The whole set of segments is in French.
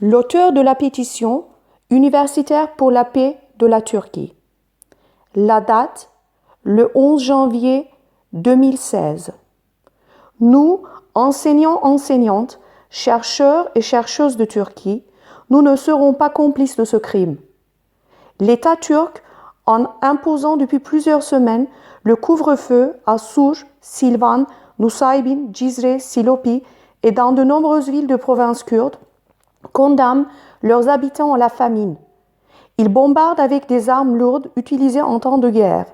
L'auteur de la pétition universitaire pour la paix de la Turquie. La date, le 11 janvier 2016. Nous, enseignants, enseignantes, chercheurs et chercheuses de Turquie, nous ne serons pas complices de ce crime. L'État turc, en imposant depuis plusieurs semaines le couvre-feu à Souj, Silvan, Nusaybin, Cizre, Silopi et dans de nombreuses villes de province kurde, condamne leurs habitants à la famine. Ils bombardent avec des armes lourdes utilisées en temps de guerre.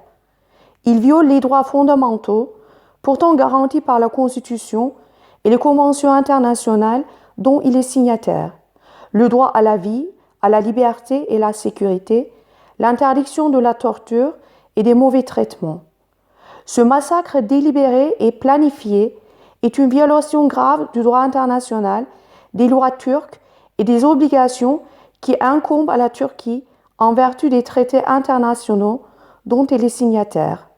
Ils violent les droits fondamentaux, pourtant garantis par la Constitution et les conventions internationales dont il est signataire. Le droit à la vie, à la liberté et à la sécurité, l'interdiction de la torture et des mauvais traitements. Ce massacre délibéré et planifié est une violation grave du droit international, des lois turques et des obligations qui incombent à la Turquie en vertu des traités internationaux dont elle est signataire.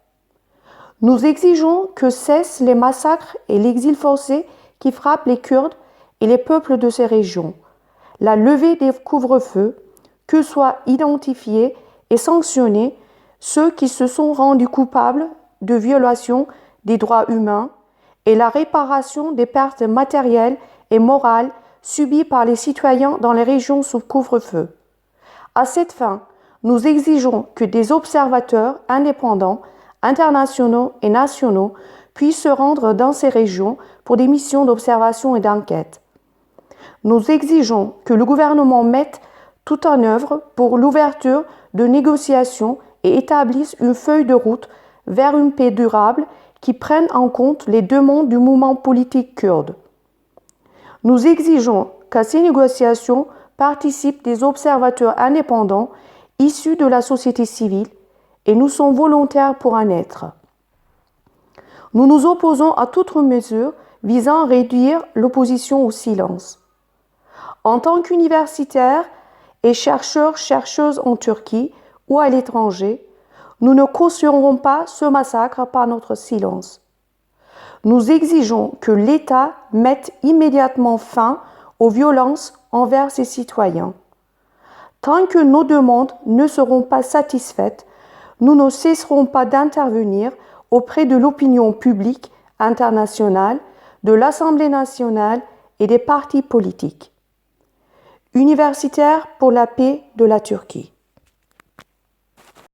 Nous exigeons que cessent les massacres et l'exil forcé qui frappent les Kurdes et les peuples de ces régions, la levée des couvre-feux, que soient identifiés et sanctionnés ceux qui se sont rendus coupables de violations des droits humains et la réparation des pertes matérielles et morales subies par les citoyens dans les régions sous couvre-feu. À cette fin, nous exigeons que des observateurs indépendants, internationaux et nationaux puissent se rendre dans ces régions pour des missions d'observation et d'enquête. Nous exigeons que le gouvernement mette tout en œuvre pour l'ouverture de négociations et établisse une feuille de route vers une paix durable qui prenne en compte les demandes du mouvement politique kurde. Nous exigeons qu'à ces négociations participent des observateurs indépendants issus de la société civile et nous sommes volontaires pour en être. Nous nous opposons à toute mesure visant à réduire l'opposition au silence. En tant qu'universitaires et chercheurs-chercheuses en Turquie ou à l'étranger, nous ne cautionnerons pas ce massacre par notre silence. Nous exigeons que l'État mette immédiatement fin aux violences envers ses citoyens. Tant que nos demandes ne seront pas satisfaites, nous ne cesserons pas d'intervenir auprès de l'opinion publique internationale, de l'Assemblée nationale et des partis politiques. Universitaires pour la paix de la Turquie.